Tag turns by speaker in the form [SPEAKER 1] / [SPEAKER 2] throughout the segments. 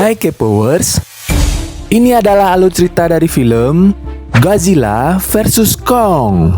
[SPEAKER 1] Hai K-Powers, ini adalah alur cerita dari film Godzilla vs Kong.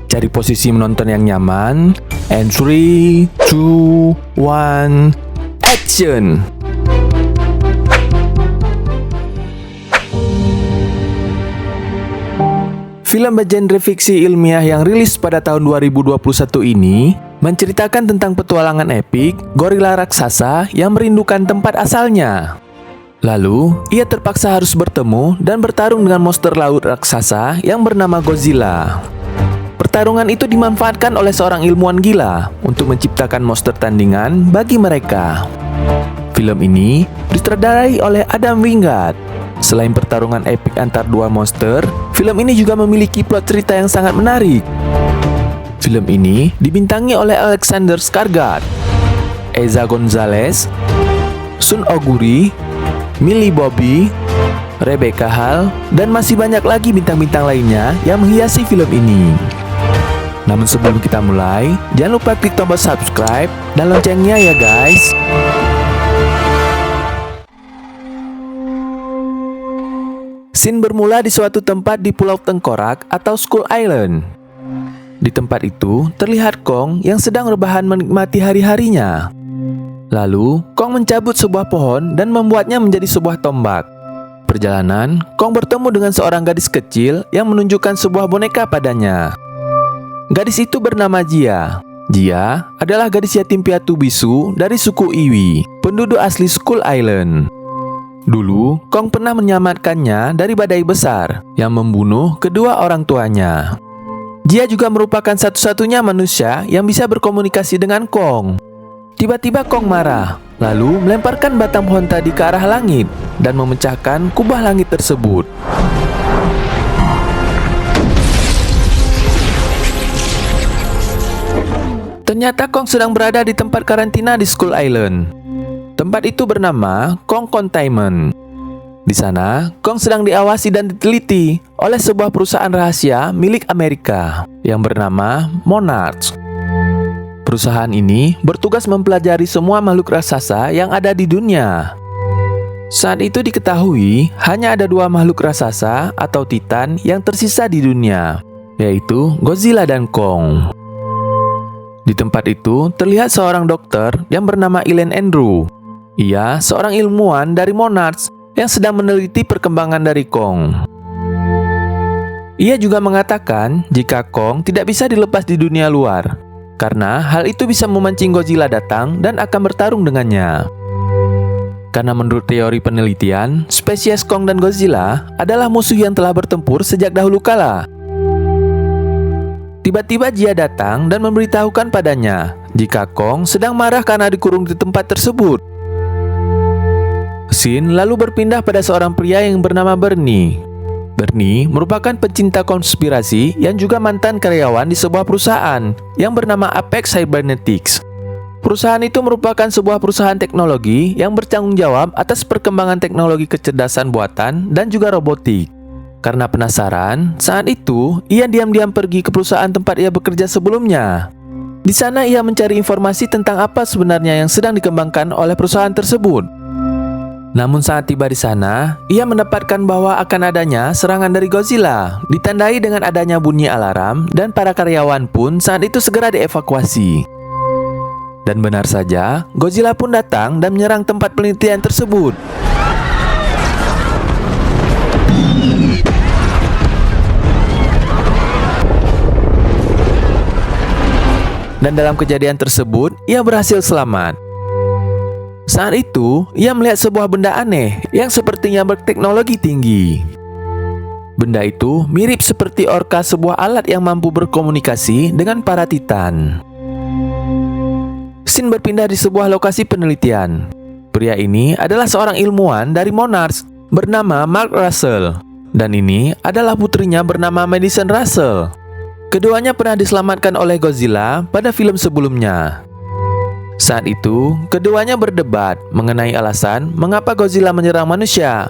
[SPEAKER 1] Cari posisi menonton yang nyaman. And 3, 2, 1, action! Film bergenre fiksi ilmiah yang rilis pada tahun 2021 ini menceritakan tentang petualangan epik gorila raksasa yang merindukan tempat asalnya. Lalu, ia terpaksa harus bertemu dan bertarung dengan monster laut raksasa yang bernama Godzilla. Pertarungan itu dimanfaatkan oleh seorang ilmuwan gila untuk menciptakan monster tandingan bagi mereka. Film ini disutradarai oleh Adam Wingard. Selain pertarungan epik antar dua monster, film ini juga memiliki plot cerita yang sangat menarik. Film ini dibintangi oleh Alexander Skarsgård, Eiza Gonzalez, Sun Oguri, Millie Bobby, Rebecca Hall, dan masih banyak lagi bintang-bintang lainnya yang menghiasi film ini. Namun sebelum kita mulai, jangan lupa klik tombol subscribe dan loncengnya ya guys. Scene bermula di suatu tempat di Pulau Tengkorak atau Skull Island. Di tempat itu terlihat Kong yang sedang rebahan menikmati hari-harinya. Lalu, Kong mencabut sebuah pohon dan membuatnya menjadi sebuah tombak. Perjalanan, Kong bertemu dengan seorang gadis kecil yang menunjukkan sebuah boneka padanya. Gadis itu bernama Jia. Jia adalah gadis yatim piatu bisu dari suku Iwi, penduduk asli Skull Island. Dulu, Kong pernah menyelamatkannya dari badai besar yang membunuh kedua orang tuanya. Jia juga merupakan satu-satunya manusia yang bisa berkomunikasi dengan Kong. Tiba-tiba Kong marah, lalu melemparkan batang pohon tadi ke arah langit dan memecahkan kubah langit tersebut. Ternyata Kong sedang berada di tempat karantina di Skull Island. Tempat itu bernama Kong Containment. Di sana, Kong sedang diawasi dan diteliti oleh sebuah perusahaan rahasia milik Amerika yang bernama Monarch. Perusahaan ini bertugas mempelajari semua makhluk raksasa yang ada di dunia. Saat itu diketahui hanya ada dua makhluk raksasa atau Titan yang tersisa di dunia, yaitu Godzilla dan Kong. Di tempat itu terlihat seorang dokter yang bernama Elaine Andrew. Ia seorang ilmuwan dari Monarch yang sedang meneliti perkembangan dari Kong. Ia juga mengatakan jika Kong tidak bisa dilepas di dunia luar, karena hal itu bisa memancing Godzilla datang dan akan bertarung dengannya. Karena menurut teori penelitian, spesies Kong dan Godzilla adalah musuh yang telah bertempur sejak dahulu kala. Tiba-tiba Jia datang dan memberitahukan padanya jika Kong sedang marah karena dikurung di tempat tersebut. Scene lalu berpindah pada seorang pria yang bernama Bernie. Bernie merupakan pencinta konspirasi yang juga mantan karyawan di sebuah perusahaan yang bernama Apex Cybernetics. Perusahaan itu merupakan sebuah perusahaan teknologi yang bertanggung jawab atas perkembangan teknologi kecerdasan buatan dan juga robotik. Karena penasaran, saat itu ia diam-diam pergi ke perusahaan tempat ia bekerja sebelumnya. Di sana ia mencari informasi tentang apa sebenarnya yang sedang dikembangkan oleh perusahaan tersebut. Namun saat tiba di sana, ia mendapatkan bahwa akan adanya serangan dari Godzilla, ditandai dengan adanya bunyi alarm dan para karyawan pun saat itu segera dievakuasi. Dan benar saja, Godzilla pun datang dan menyerang tempat penelitian tersebut. Dan dalam kejadian tersebut, ia berhasil selamat. Saat itu, ia melihat sebuah benda aneh yang sepertinya berteknologi tinggi. Benda itu mirip seperti orka, sebuah alat yang mampu berkomunikasi dengan para Titan. Scene berpindah di sebuah lokasi penelitian. Pria ini adalah seorang ilmuwan dari Monarch bernama Mark Russell. Dan ini adalah putrinya bernama Madison Russell. Keduanya pernah diselamatkan oleh Godzilla pada film sebelumnya. Saat itu, keduanya berdebat mengenai alasan mengapa Godzilla menyerang manusia.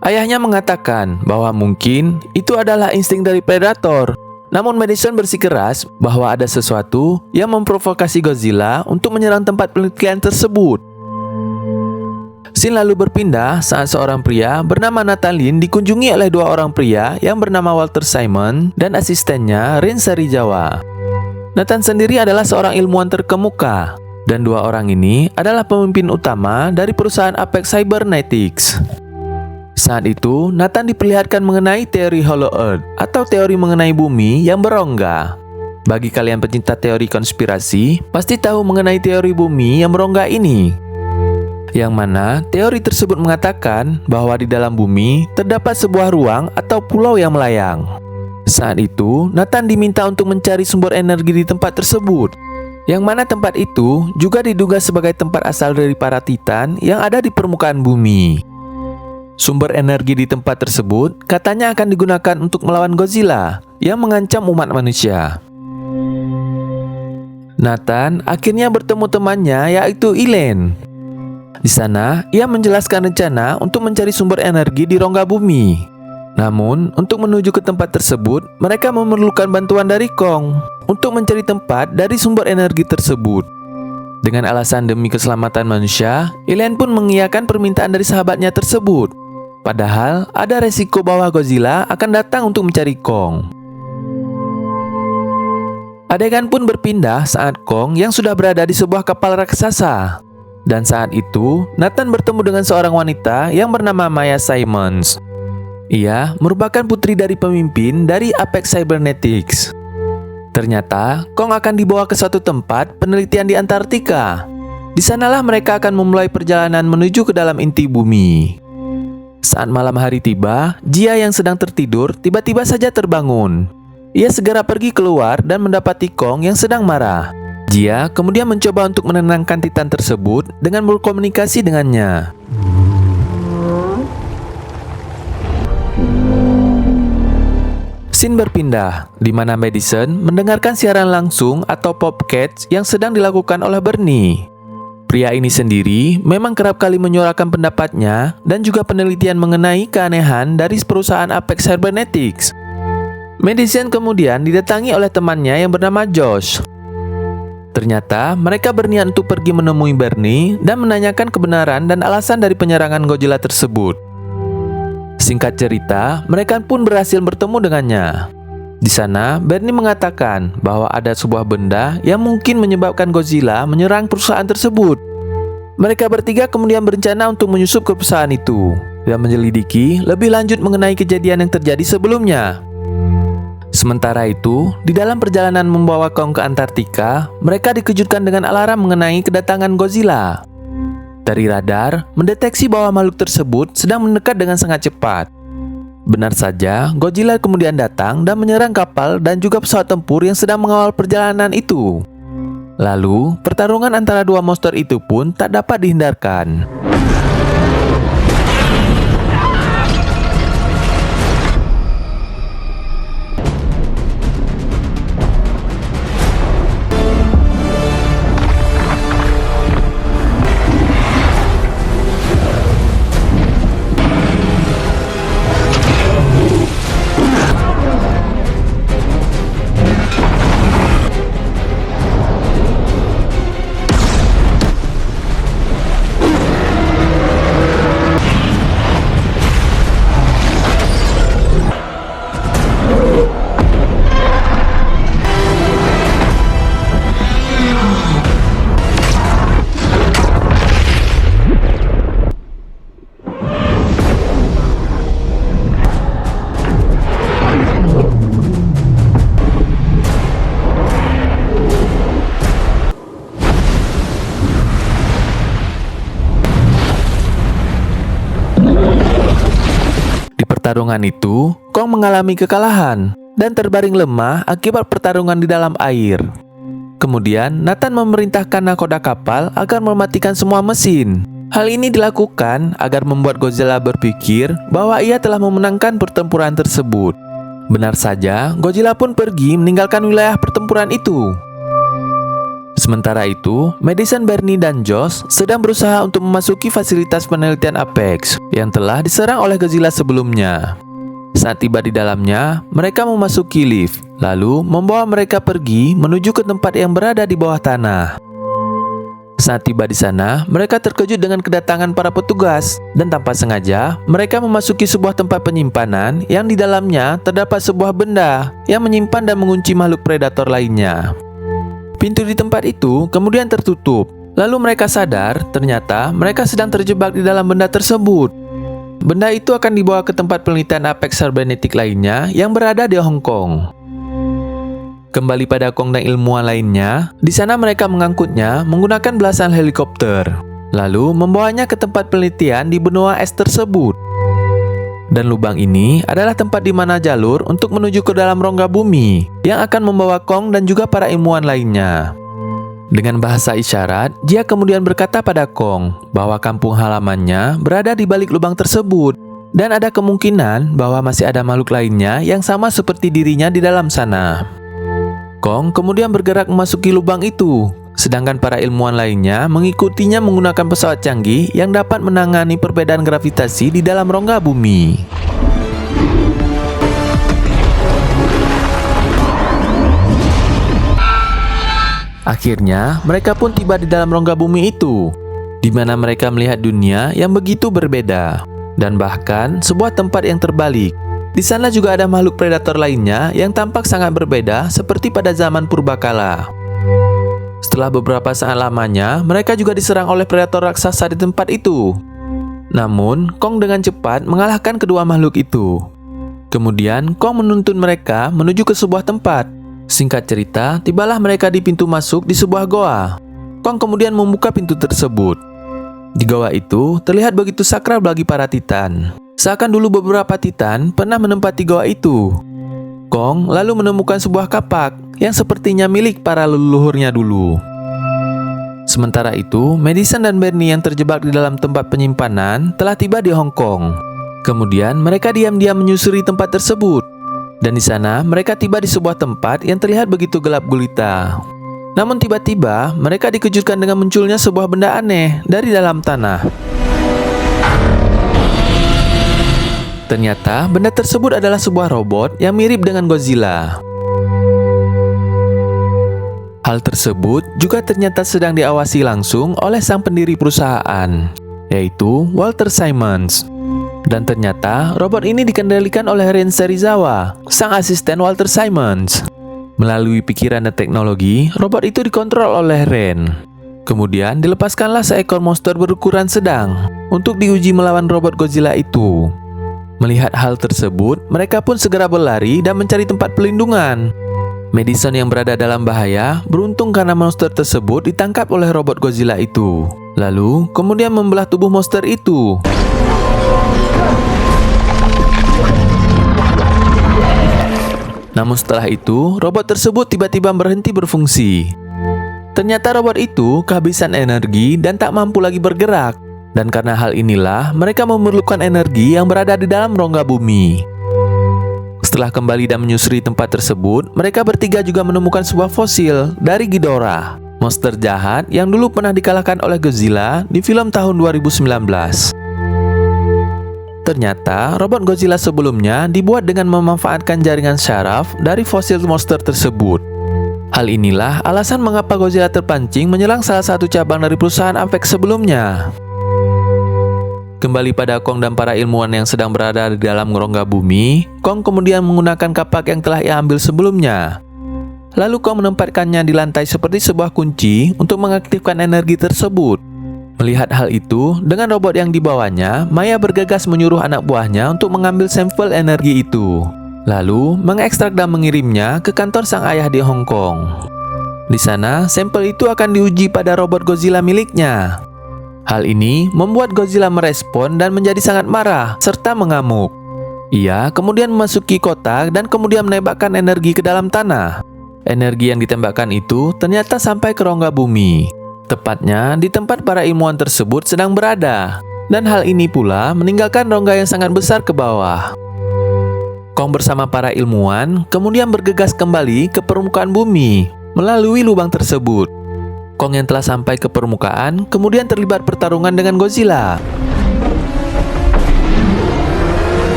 [SPEAKER 1] Ayahnya mengatakan bahwa mungkin itu adalah insting dari predator. Namun Madison bersikeras bahwa ada sesuatu yang memprovokasi Godzilla untuk menyerang tempat penelitian tersebut. Scene lalu berpindah saat seorang pria bernama Nathan Lin dikunjungi oleh dua orang pria yang bernama Walter Simon dan asistennya Rin Sarijawa. Nathan sendiri adalah seorang ilmuwan terkemuka, dan dua orang ini adalah pemimpin utama dari perusahaan Apex Cybernetics. Saat itu, Nathan diperlihatkan mengenai teori Hollow Earth atau teori mengenai bumi yang berongga. Bagi kalian pecinta teori konspirasi, pasti tahu mengenai teori bumi yang berongga ini. Yang mana teori tersebut mengatakan bahwa di dalam bumi terdapat sebuah ruang atau pulau yang melayang. Saat itu, Nathan diminta untuk mencari sumber energi di tempat tersebut, yang mana tempat itu juga diduga sebagai tempat asal dari para Titan yang ada di permukaan bumi. Sumber energi di tempat tersebut katanya akan digunakan untuk melawan Godzilla yang mengancam umat manusia. Nathan akhirnya bertemu temannya yaitu Elaine. Di sana, ia menjelaskan rencana untuk mencari sumber energi di rongga bumi. Namun, untuk menuju ke tempat tersebut, mereka memerlukan bantuan dari Kong untuk mencari tempat dari sumber energi tersebut. Dengan alasan demi keselamatan manusia, Elaine pun mengiyakan permintaan dari sahabatnya tersebut. Padahal, ada resiko bahwa Godzilla akan datang untuk mencari Kong. Adegan pun berpindah saat Kong yang sudah berada di sebuah kapal raksasa. Dan saat itu, Nathan bertemu dengan seorang wanita yang bernama Maya Simons. Ia merupakan putri dari pemimpin dari Apex Cybernetics. Ternyata, Kong akan dibawa ke suatu tempat penelitian di Antartika. Di sanalah mereka akan memulai perjalanan menuju ke dalam inti bumi. Saat malam hari tiba, Jia yang sedang tertidur tiba-tiba saja terbangun. Ia segera pergi keluar dan mendapati Kong yang sedang marah. Jia kemudian mencoba untuk menenangkan Titan tersebut dengan berkomunikasi dengannya. Scene berpindah, di mana Madison mendengarkan siaran langsung atau podcast yang sedang dilakukan oleh Bernie. Pria ini sendiri memang kerap kali menyuarakan pendapatnya dan juga penelitian mengenai keanehan dari perusahaan Apex Cybernetics. Madison kemudian didatangi oleh temannya yang bernama Josh. Ternyata mereka berniat untuk pergi menemui Bernie dan menanyakan kebenaran dan alasan dari penyerangan Godzilla tersebut. Singkat cerita, mereka pun berhasil bertemu dengannya. Di sana, Bernie mengatakan bahwa ada sebuah benda yang mungkin menyebabkan Godzilla menyerang perusahaan tersebut. Mereka bertiga kemudian berencana untuk menyusup ke perusahaan itu dan menyelidiki lebih lanjut mengenai kejadian yang terjadi sebelumnya. Sementara itu, di dalam perjalanan membawa Kong ke Antartika, mereka dikejutkan dengan alarm mengenai kedatangan Godzilla. Dari radar, mendeteksi bahwa makhluk tersebut sedang mendekat dengan sangat cepat. Benar saja, Godzilla kemudian datang dan menyerang kapal dan juga pesawat tempur yang sedang mengawal perjalanan itu. Lalu, pertarungan antara dua monster itu pun tak dapat dihindarkan. Pertarungan itu, Kong mengalami kekalahan dan terbaring lemah akibat pertarungan di dalam air. Kemudian, Nathan memerintahkan nakoda kapal agar mematikan semua mesin. Hal ini dilakukan agar membuat Godzilla berpikir bahwa ia telah memenangkan pertempuran tersebut. Benar saja, Godzilla pun pergi meninggalkan wilayah pertempuran itu. Sementara itu, Madison, Bernie, dan Josh sedang berusaha untuk memasuki fasilitas penelitian Apex yang telah diserang oleh Godzilla sebelumnya. Saat tiba di dalamnya, mereka memasuki lift, lalu membawa mereka pergi menuju ke tempat yang berada di bawah tanah. Saat tiba di sana, mereka terkejut dengan kedatangan para petugas dan tanpa sengaja, mereka memasuki sebuah tempat penyimpanan yang di dalamnya terdapat sebuah benda yang menyimpan dan mengunci makhluk predator lainnya. Pintu di tempat itu kemudian tertutup. Lalu mereka sadar ternyata mereka sedang terjebak di dalam benda tersebut. Benda itu akan dibawa ke tempat penelitian Apex Cybernetic lainnya yang berada di Hong Kong. Kembali pada Kong dan ilmuwan lainnya, di sana mereka mengangkutnya menggunakan belasan helikopter, lalu membawanya ke tempat penelitian di benua es tersebut. Dan lubang ini adalah tempat di mana jalur untuk menuju ke dalam rongga bumi yang akan membawa Kong dan juga para ilmuwan lainnya. Dengan bahasa isyarat, dia kemudian berkata pada Kong bahwa kampung halamannya berada di balik lubang tersebut dan ada kemungkinan bahwa masih ada makhluk lainnya yang sama seperti dirinya di dalam sana. Kong kemudian bergerak memasuki lubang itu, sedangkan para ilmuwan lainnya mengikutinya menggunakan pesawat canggih yang dapat menangani perbedaan gravitasi di dalam rongga bumi. Akhirnya, mereka pun tiba di dalam rongga bumi itu, di mana mereka melihat dunia yang begitu berbeda, dan bahkan sebuah tempat yang terbalik. Di sana juga ada makhluk predator lainnya yang tampak sangat berbeda seperti pada zaman purbakala. Setelah beberapa saat lamanya, mereka juga diserang oleh predator raksasa di tempat itu. Namun, Kong dengan cepat mengalahkan kedua makhluk itu. Kemudian, Kong menuntun mereka menuju ke sebuah tempat. Singkat cerita, tibalah mereka di pintu masuk di sebuah goa. Kong kemudian membuka pintu tersebut. Di goa itu terlihat begitu sakral bagi para Titan. Seakan dulu beberapa Titan pernah menempati goa itu. Kong lalu menemukan sebuah kapak yang sepertinya milik para leluhurnya dulu. Sementara itu, Madison dan Bernie yang terjebak di dalam tempat penyimpanan telah tiba di Hong Kong. Kemudian mereka diam-diam menyusuri tempat tersebut. Dan di sana mereka tiba di sebuah tempat yang terlihat begitu gelap gulita. Namun tiba-tiba mereka dikejutkan dengan munculnya sebuah benda aneh dari dalam tanah. Ternyata benda tersebut adalah sebuah robot yang mirip dengan Godzilla. Hal tersebut juga ternyata sedang diawasi langsung oleh sang pendiri perusahaan, yaitu Walter Simmons. Dan ternyata robot ini dikendalikan oleh Ren Serizawa, sang asisten Walter Simmons. Melalui pikiran dan teknologi, robot itu dikontrol oleh Ren. Kemudian dilepaskanlah seekor monster berukuran sedang untuk diuji melawan robot Godzilla itu. Melihat hal tersebut, mereka pun segera berlari dan mencari tempat pelindungan. Madison yang berada dalam bahaya beruntung karena monster tersebut ditangkap oleh robot Godzilla itu. Lalu, kemudian membelah tubuh monster itu. Namun setelah itu, robot tersebut tiba-tiba berhenti berfungsi. Ternyata robot itu kehabisan energi dan tak mampu lagi bergerak. Dan karena hal inilah, mereka memerlukan energi yang berada di dalam rongga bumi. Setelah kembali dan menyusuri tempat tersebut, mereka bertiga juga menemukan sebuah fosil dari Ghidorah, monster jahat yang dulu pernah dikalahkan oleh Godzilla di film tahun 2019. Ternyata, robot Godzilla sebelumnya dibuat dengan memanfaatkan jaringan syaraf dari fosil monster tersebut. Hal inilah alasan mengapa Godzilla terpancing menyerang salah satu cabang dari perusahaan Apex sebelumnya. Kembali pada Kong dan para ilmuwan yang sedang berada di dalam rongga bumi, Kong kemudian menggunakan kapak yang telah ia ambil sebelumnya. Lalu Kong menempatkannya di lantai seperti sebuah kunci untuk mengaktifkan energi tersebut. Melihat hal itu, dengan robot yang dibawanya, Maya bergegas menyuruh anak buahnya untuk mengambil sampel energi itu. Lalu, mengekstrak dan mengirimnya ke kantor sang ayah di Hong Kong. Di sana, sampel itu akan diuji pada robot Godzilla miliknya. Hal ini membuat Godzilla merespon dan menjadi sangat marah serta mengamuk. Ia kemudian memasuki kotak dan kemudian menembakkan energi ke dalam tanah. Energi yang ditembakkan itu ternyata sampai ke rongga bumi, tepatnya di tempat para ilmuwan tersebut sedang berada. Dan hal ini pula meninggalkan rongga yang sangat besar ke bawah. Kong bersama para ilmuwan kemudian bergegas kembali ke permukaan bumi melalui lubang tersebut. Kong yang telah sampai ke permukaan kemudian terlibat pertarungan dengan Godzilla.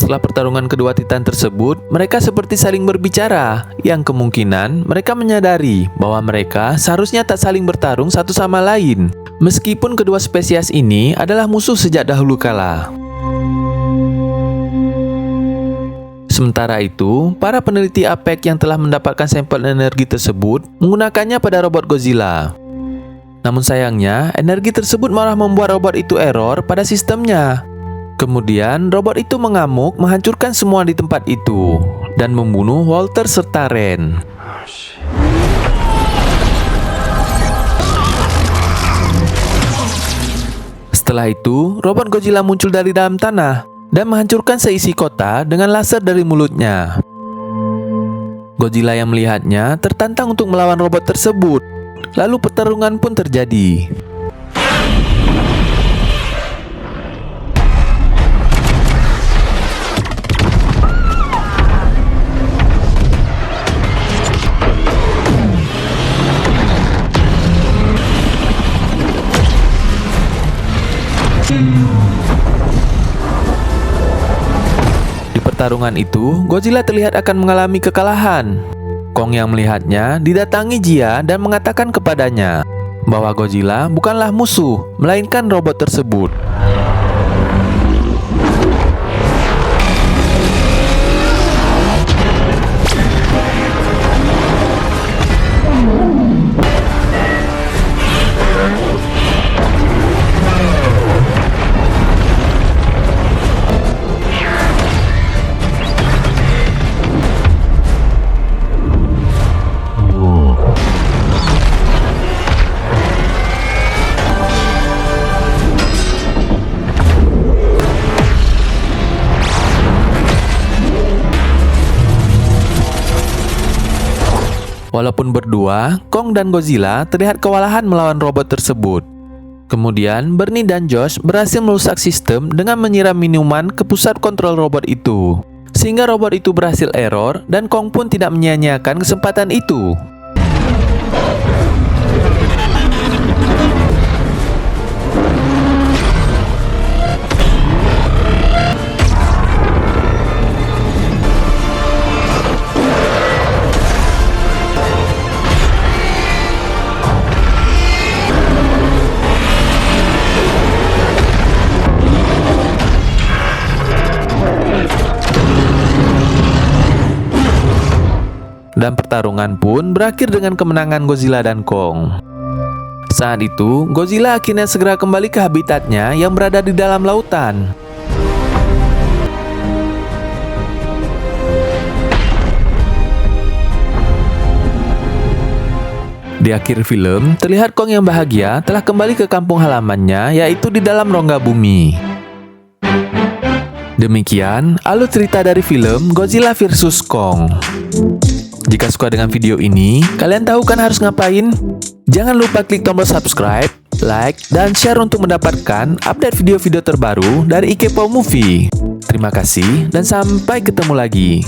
[SPEAKER 1] Setelah pertarungan kedua Titan tersebut, mereka seperti saling berbicara, yang kemungkinan mereka menyadari bahwa mereka seharusnya tak saling bertarung satu sama lain, meskipun kedua spesies ini adalah musuh sejak dahulu kala. Sementara itu, para peneliti APEC yang telah mendapatkan sampel energi tersebut menggunakannya pada robot Godzilla. Namun sayangnya, energi tersebut malah membuat robot itu error pada sistemnya. Kemudian, robot itu mengamuk menghancurkan semua di tempat itu dan membunuh Walter serta Ren. Setelah itu, robot Godzilla muncul dari dalam tanah dan menghancurkan seisi kota dengan laser dari mulutnya. Godzilla yang melihatnya tertantang untuk melawan robot tersebut. Lalu pertarungan pun terjadi. Di pertarungan itu, Godzilla terlihat akan mengalami kekalahan. Kong yang melihatnya didatangi Jia dan mengatakan kepadanya bahwa Godzilla bukanlah musuh, melainkan robot tersebut. Walaupun berdua, Kong dan Godzilla terlihat kewalahan melawan robot tersebut. Kemudian, Bernie dan Josh berhasil merusak sistem dengan menyiram minuman ke pusat kontrol robot itu. Sehingga robot itu berhasil error dan Kong pun tidak menyia-nyiakan kesempatan itu. Dan pertarungan pun berakhir dengan kemenangan Godzilla dan Kong. Saat itu, Godzilla akhirnya segera kembali ke habitatnya yang berada di dalam lautan. Di akhir film, terlihat Kong yang bahagia telah kembali ke kampung halamannya, yaitu di dalam rongga bumi. Demikian alur cerita dari film Godzilla vs Kong. Jika suka dengan video ini, kalian tahu kan harus ngapain? Jangan lupa klik tombol subscribe, like, dan share untuk mendapatkan update video-video terbaru dari Ikepo Movie. Terima kasih dan sampai ketemu lagi.